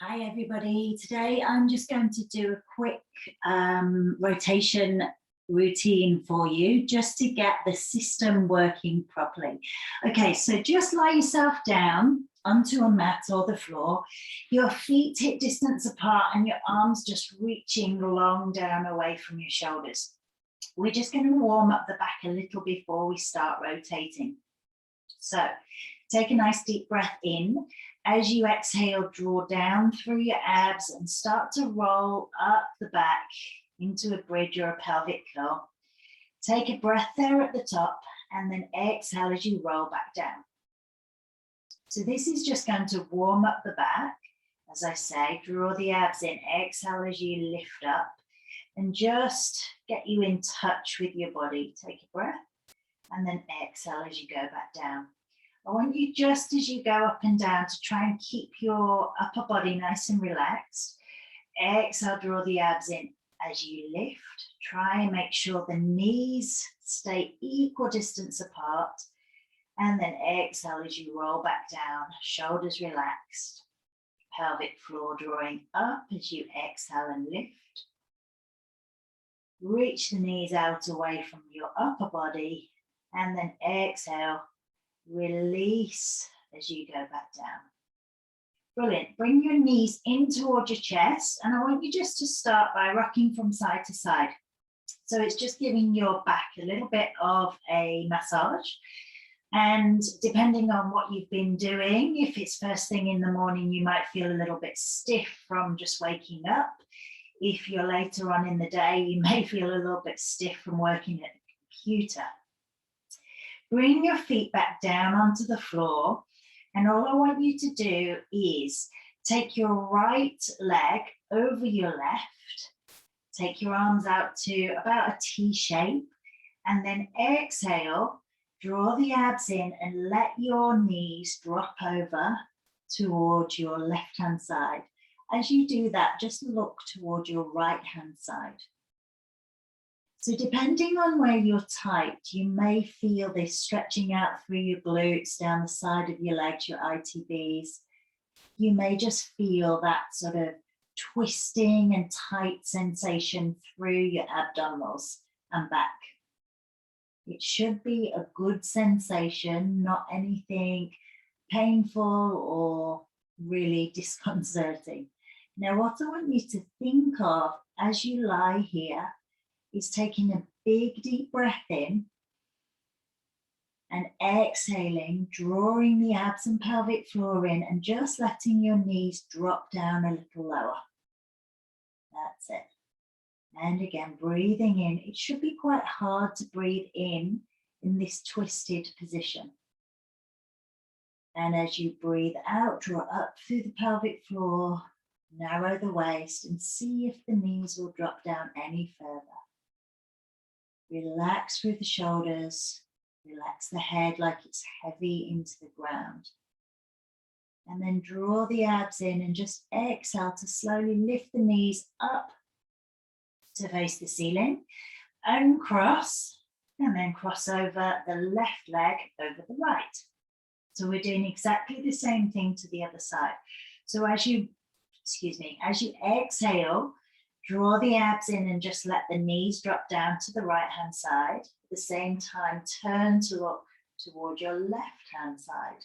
Hi everybody. Today I'm just going to do a quick rotation routine for you just to get the system working properly. Okay, so just lie yourself down onto a mat or the floor, your feet hip distance apart and your arms just reaching long down away from your shoulders. We're just going to warm up the back a little before we start rotating. So take a nice deep breath in. As you exhale, draw down through your abs and start to roll up the back into a bridge or a pelvic floor. Take a breath there at the top and then exhale as you roll back down. So this is just going to warm up the back. As I say, draw the abs in, exhale as you lift up and just get you in touch with your body. Take a breath and then exhale as you go back down. I want you, just as you go up and down, to try and keep your upper body nice and relaxed. Exhale, draw the abs in as you lift. Try and make sure the knees stay equal distance apart. And then exhale as you roll back down, shoulders relaxed, pelvic floor drawing up as you exhale and lift. Reach the knees out away from your upper body and then exhale. Release as you go back down. Brilliant. Bring your knees in towards your chest, and I want you just to start by rocking from side to side. So it's just giving your back a little bit of a massage. And depending on what you've been doing, if it's first thing in the morning, you might feel a little bit stiff from just waking up. If you're later on in the day, you may feel a little bit stiff from working at the computer. Bring your feet back down onto the floor, and all I want you to do is take your right leg over your left, take your arms out to about a T shape, and then exhale, draw the abs in and let your knees drop over towards your left-hand side. As you do that, just look towards your right-hand side. So depending on where you're tight, you may feel this stretching out through your glutes, down the side of your legs, your ITBs. You may just feel that sort of twisting and tight sensation through your abdominals and back. It should be a good sensation, not anything painful or really disconcerting. Now, what I want you to think of as you lie here is taking a big deep breath in and exhaling, drawing the abs and pelvic floor in and just letting your knees drop down a little lower. That's it. And again, breathing in. It should be quite hard to breathe in this twisted position. And as you breathe out, draw up through the pelvic floor, narrow the waist and see if the knees will drop down any further. Relax through the shoulders, relax the head like it's heavy into the ground. And then draw the abs in and just exhale to slowly lift the knees up to face the ceiling. Uncross and then cross over the left leg over the right. So we're doing exactly the same thing to the other side. So as you exhale, draw the abs in and just let the knees drop down to the right-hand side. At the same time, turn to look toward your left-hand side.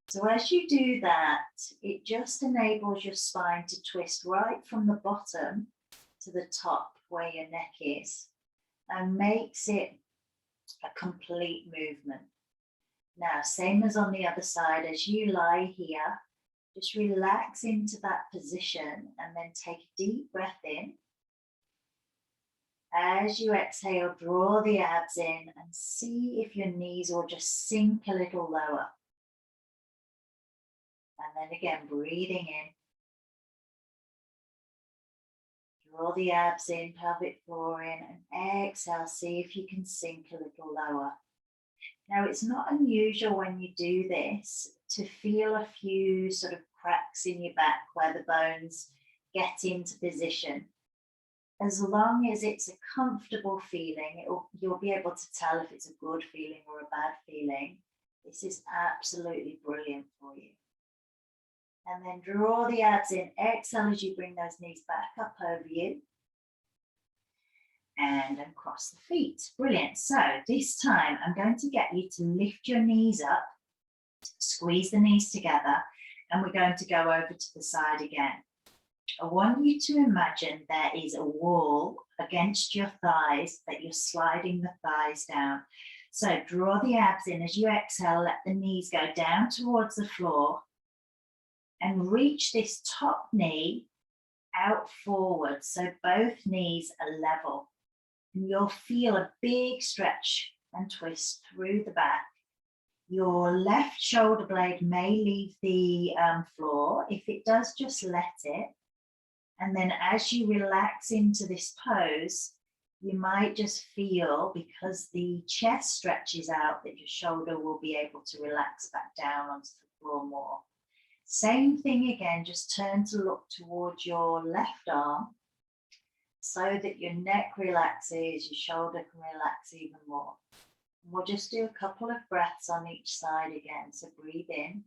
So as you do that, it just enables your spine to twist right from the bottom to the top where your neck is and makes it a complete movement. Now, same as on the other side, as you lie here, just relax into that position and then take a deep breath in. As you exhale, draw the abs in and see if your knees will just sink a little lower. And then again, breathing in. Draw the abs in, pelvic floor in, and exhale, see if you can sink a little lower. Now, it's not unusual when you do this to feel a few sort of cracks in your back where the bones get into position. As long as it's a comfortable feeling, you'll be able to tell if it's a good feeling or a bad feeling. This is absolutely brilliant for you. And then draw the abs in. Exhale as you bring those knees back up over you. And then cross the feet. Brilliant. So this time I'm going to get you to lift your knees up, squeeze the knees together, and we're going to go over to the side again. I want you to imagine there is a wall against your thighs that you're sliding the thighs down. So draw the abs in as you exhale, let the knees go down towards the floor and reach this top knee out forward so both knees are level. And you'll feel a big stretch and twist through the back. Your left shoulder blade may leave the floor. If it does, just let it. And then as you relax into this pose, you might just feel, because the chest stretches out, that your shoulder will be able to relax back down onto the floor more. Same thing again, just turn to look towards your left arm so that your neck relaxes, your shoulder can relax even more. And we'll just do a couple of breaths on each side again. So breathe in.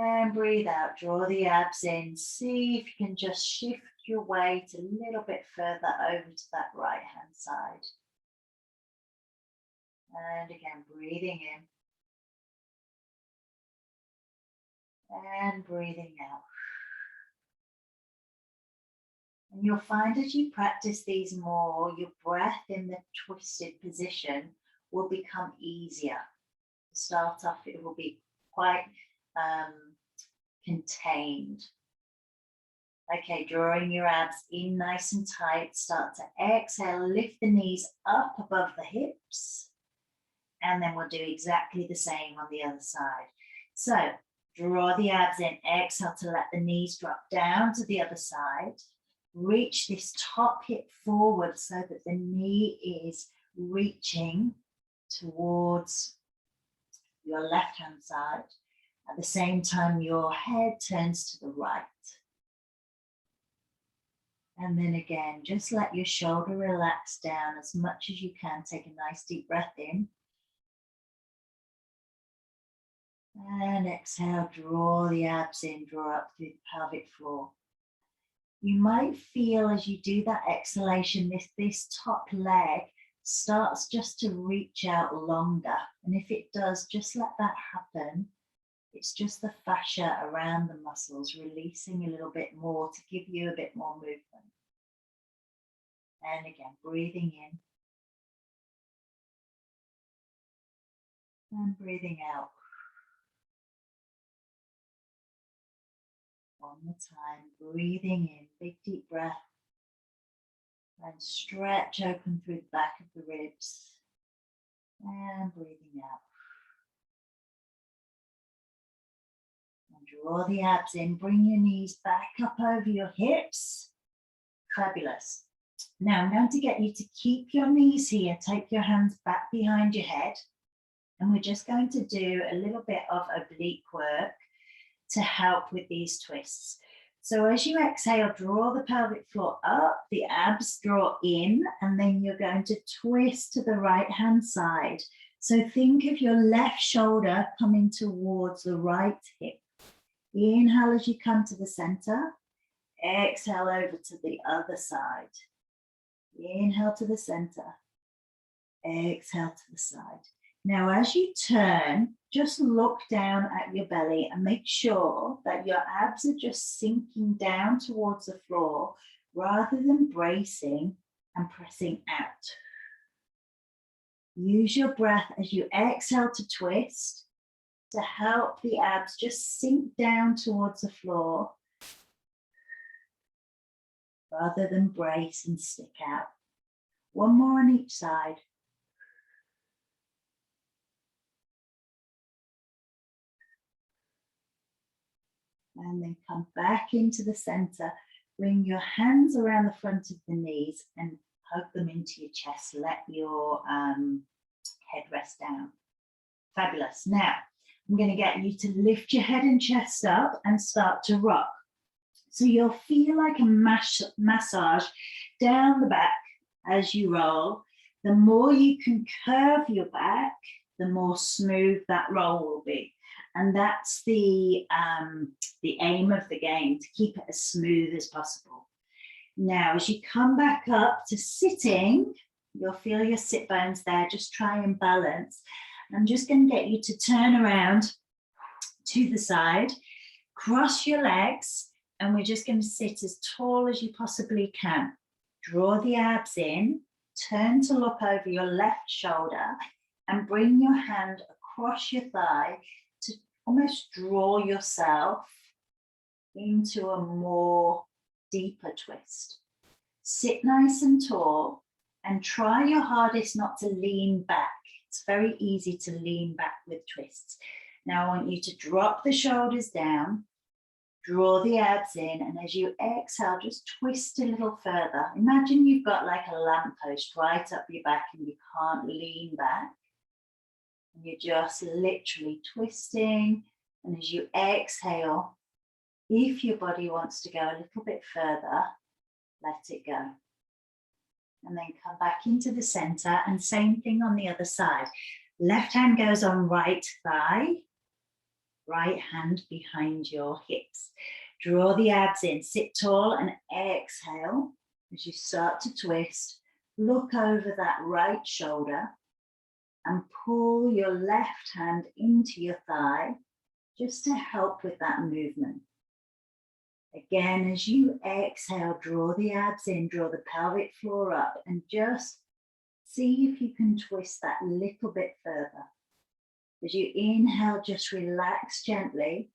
And breathe out, draw the abs in. See if you can just shift your weight a little bit further over to that right hand side. And again, breathing in. And breathing out. And you'll find as you practice these more, your breath in the twisted position will become easier. To start off, it will be quite contained. Okay, drawing your abs in nice and tight. Start to exhale, lift the knees up above the hips. And then we'll do exactly the same on the other side. So draw the abs in, exhale to let the knees drop down to the other side. Reach this top hip forward so that the knee is reaching towards your left hand side. At the same time, your head turns to the right. And then again, just let your shoulder relax down as much as you can. Take a nice deep breath in. And exhale, draw the abs in, draw up through the pelvic floor. You might feel as you do that exhalation, this top leg starts just to reach out longer. And if it does, just let that happen. It's just the fascia around the muscles releasing a little bit more to give you a bit more movement. And again, breathing in. And breathing out. One more time, breathing in, big deep breath. And stretch open through the back of the ribs. And breathing out. And draw the abs in, bring your knees back up over your hips. Fabulous. Now I'm going to get you to keep your knees here, take your hands back behind your head. And we're just going to do a little bit of oblique work to help with these twists. So as you exhale, draw the pelvic floor up, the abs draw in, and then you're going to twist to the right hand side. So think of your left shoulder coming towards the right hip. Inhale as you come to the center. Exhale over to the other side. Inhale to the center. Exhale to the side. Now, as you turn, just look down at your belly and make sure that your abs are just sinking down towards the floor rather than bracing and pressing out. Use your breath as you exhale to twist to help the abs just sink down towards the floor rather than brace and stick out. One more on each side. And then come back into the center. Bring your hands around the front of the knees and hug them into your chest. Let your head rest down. Fabulous. Now, I'm going to get you to lift your head and chest up and start to rock. So you'll feel like a massage down the back as you roll. The more you can curve your back, the more smooth that roll will be. And that's the aim of the game, to keep it as smooth as possible. Now, as you come back up to sitting, you'll feel your sit bones there. Just try and balance. I'm just going to get you to turn around to the side, cross your legs, and we're just going to sit as tall as you possibly can. Draw the abs in, turn to look over your left shoulder, and bring your hand across your thigh to almost draw yourself into a more deeper twist. Sit nice and tall and try your hardest not to lean back. It's very easy to lean back with twists. Now I want you to drop the shoulders down, draw the abs in, and as you exhale, just twist a little further. Imagine you've got like a lamppost right up your back and you can't lean back. And you're just literally twisting, and as you exhale, if your body wants to go a little bit further, let it go. And then come back into the center, and same thing on the other side. Left hand goes on right thigh, right hand behind your hips. Draw the abs in, sit tall and exhale. As you start to twist, look over that right shoulder and pull your left hand into your thigh just to help with that movement. Again, as you exhale, draw the abs in, draw the pelvic floor up, and just see if you can twist that a little bit further. As you inhale, just relax gently.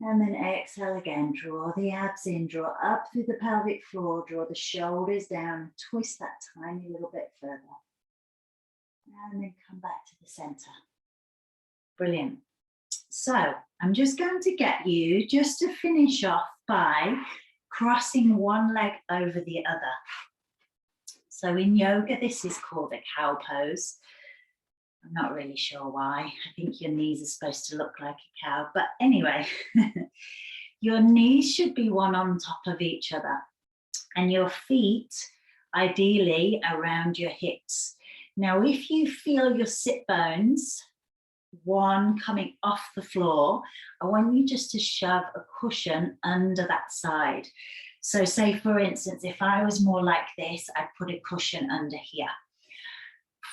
And then exhale again, draw the abs in, draw up through the pelvic floor, draw the shoulders down, twist that tiny little bit further. And then come back to the center. Brilliant. So I'm just going to get you just to finish off by crossing one leg over the other. So in yoga, this is called a cow pose. I'm not really sure why. I think your knees are supposed to look like a cow. But anyway, your knees should be one on top of each other and your feet ideally around your hips. Now, if you feel your sit bones, one coming off the floor, I want you just to shove a cushion under that side. So say, for instance, if I was more like this, I'd put a cushion under here.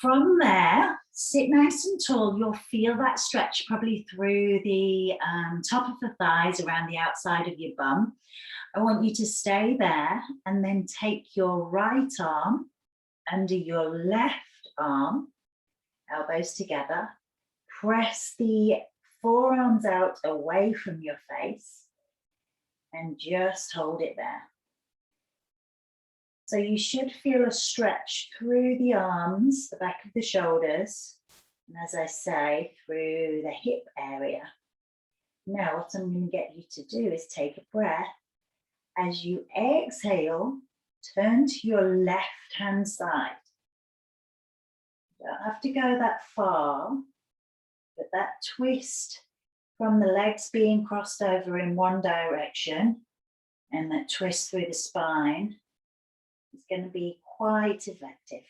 From there, sit nice and tall. You'll feel that stretch probably through the top of the thighs, around the outside of your bum. I want you to stay there and then take your right arm under your left arm, elbows together. Press the forearms out away from your face and just hold it there. So you should feel a stretch through the arms, the back of the shoulders, and as I say, through the hip area. Now what I'm going to get you to do is take a breath. As you exhale, turn to your left hand side. You don't have to go that far, but that twist from the legs being crossed over in one direction and that twist through the spine is going to be quite effective.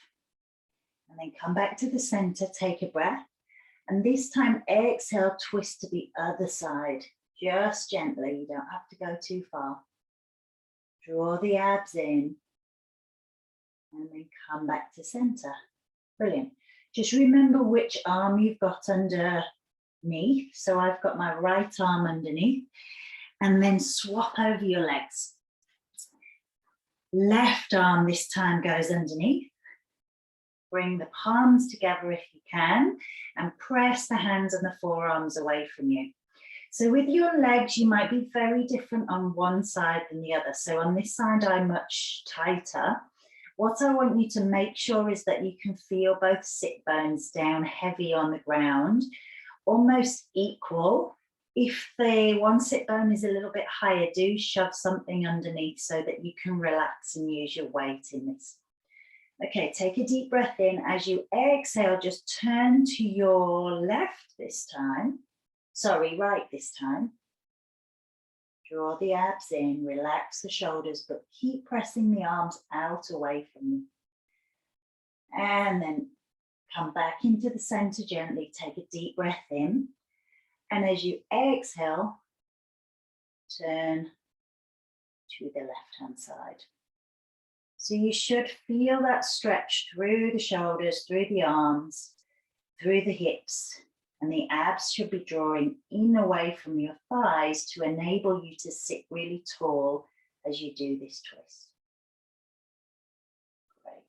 And then come back to the center, take a breath, and this time exhale, twist to the other side, just gently. You don't have to go too far. Draw the abs in and then come back to center. Brilliant. Just remember which arm you've got underneath. So I've got my right arm underneath, and then swap over your legs. Left arm this time goes underneath. Bring the palms together if you can, and press the hands and the forearms away from you. So with your legs, you might be very different on one side than the other. So on this side, I'm much tighter. What I want you to make sure is that you can feel both sit bones down heavy on the ground, almost equal. If the one sit bone is a little bit higher, do shove something underneath so that you can relax and use your weight in this. Okay, take a deep breath in. As you exhale, just turn to your left this time. Sorry, right this time. Draw the abs in, relax the shoulders, but keep pressing the arms out away from you. And then come back into the center gently. Take a deep breath in. And as you exhale, turn to the left-hand side. So you should feel that stretch through the shoulders, through the arms, through the hips, and the abs should be drawing in away from your thighs to enable you to sit really tall as you do this twist. Great.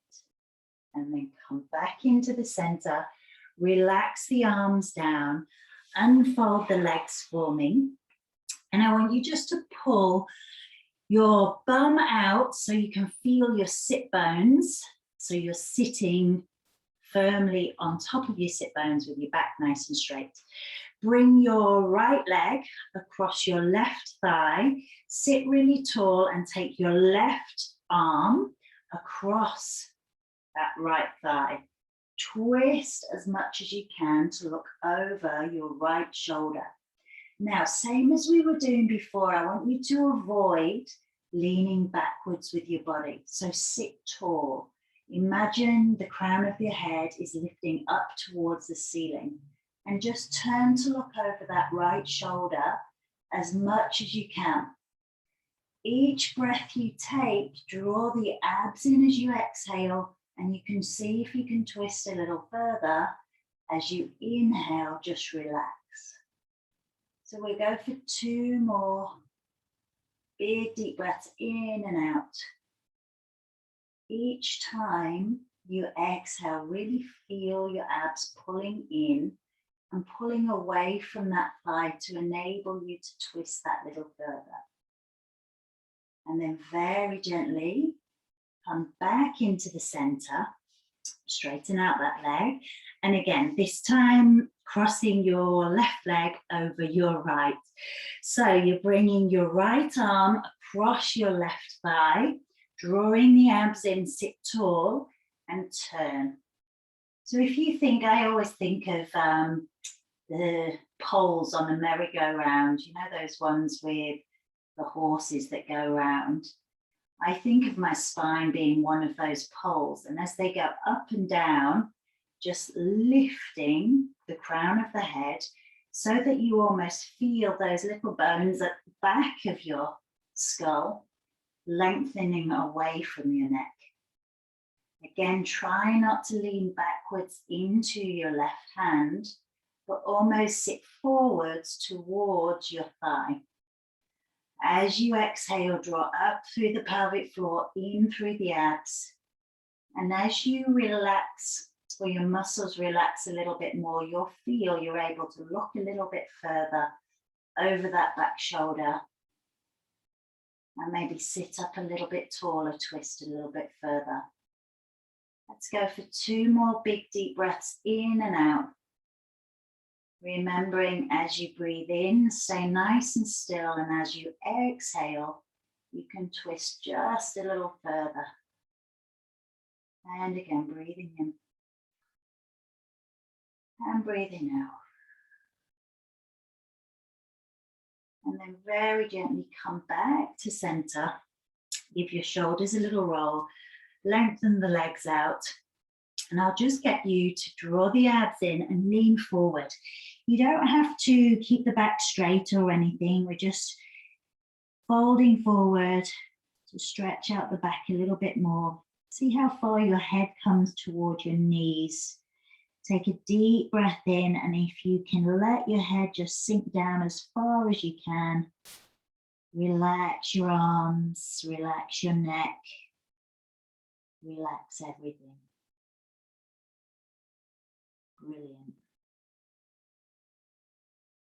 And then come back into the center, relax the arms down, unfold the legs for me. And I want you just to pull your bum out so you can feel your sit bones. So you're sitting firmly on top of your sit bones with your back nice and straight. Bring your right leg across your left thigh, sit really tall and take your left arm across that right thigh. Twist as much as you can to look over your right shoulder. Now, same as we were doing before, I want you to avoid leaning backwards with your body. So sit tall. Imagine the crown of your head is lifting up towards the ceiling, and just turn to look over that right shoulder as much as you can. Each breath you take, draw the abs in as you exhale, and you can see if you can twist a little further. As you inhale, just relax. So we'll go for 2 more big deep breaths in and out. Each time you exhale, really feel your abs pulling in and pulling away from that thigh to enable you to twist that little further. And then very gently come back into the center, straighten out that leg. And again, this time crossing your left leg over your right. So you're bringing your right arm across your left thigh, drawing the abs in, sit tall and turn. So if you think, I always think of the poles on a merry-go-round, you know, those ones with the horses that go around. I think of my spine being one of those poles, and as they go up and down, just lifting the crown of the head so that you almost feel those little bones at the back of your skull lengthening away from your neck. Again, try not to lean backwards into your left hand, but almost sit forwards towards your thigh. As you exhale, draw up through the pelvic floor, in through the abs. And as you relax, or your muscles relax a little bit more, you'll feel you're able to look a little bit further over that back shoulder. And maybe sit up a little bit taller, twist a little bit further. Let's go for 2 more big deep breaths in and out. Remembering as you breathe in, stay nice and still, and as you exhale, you can twist just a little further. And again, breathing in and breathing out. And then very gently come back to center. Give your shoulders a little roll, lengthen the legs out. And I'll just get you to draw the abs in and lean forward. You don't have to keep the back straight or anything. We're just folding forward to stretch out the back a little bit more. See how far your head comes towards your knees. Take a deep breath in, and if you can let your head just sink down as far as you can, relax your arms, relax your neck, relax everything. Brilliant.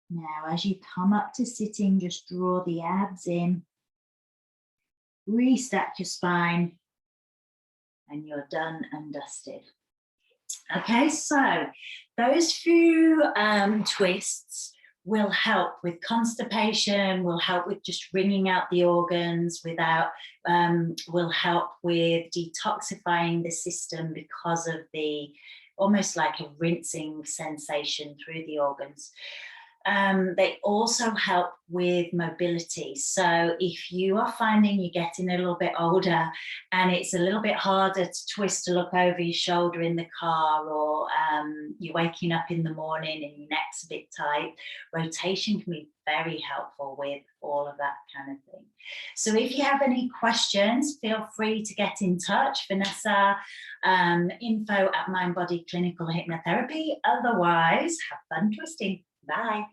Now, as you come up to sitting, just draw the abs in, restack your spine, and you're done and dusted. Okay, so those few twists will help with constipation, will help with just wringing out the organs will help with detoxifying the system because of the almost like a rinsing sensation through the organs. They also help with mobility. So if you are finding you're getting a little bit older and it's a little bit harder to twist to look over your shoulder in the car, or you're waking up in the morning and your neck's a bit tight, rotation can be very helpful with all of that kind of thing. So if you have any questions, feel free to get in touch. Vanessa, info at Mind Body Clinical Hypnotherapy. Otherwise, have fun twisting. Bye.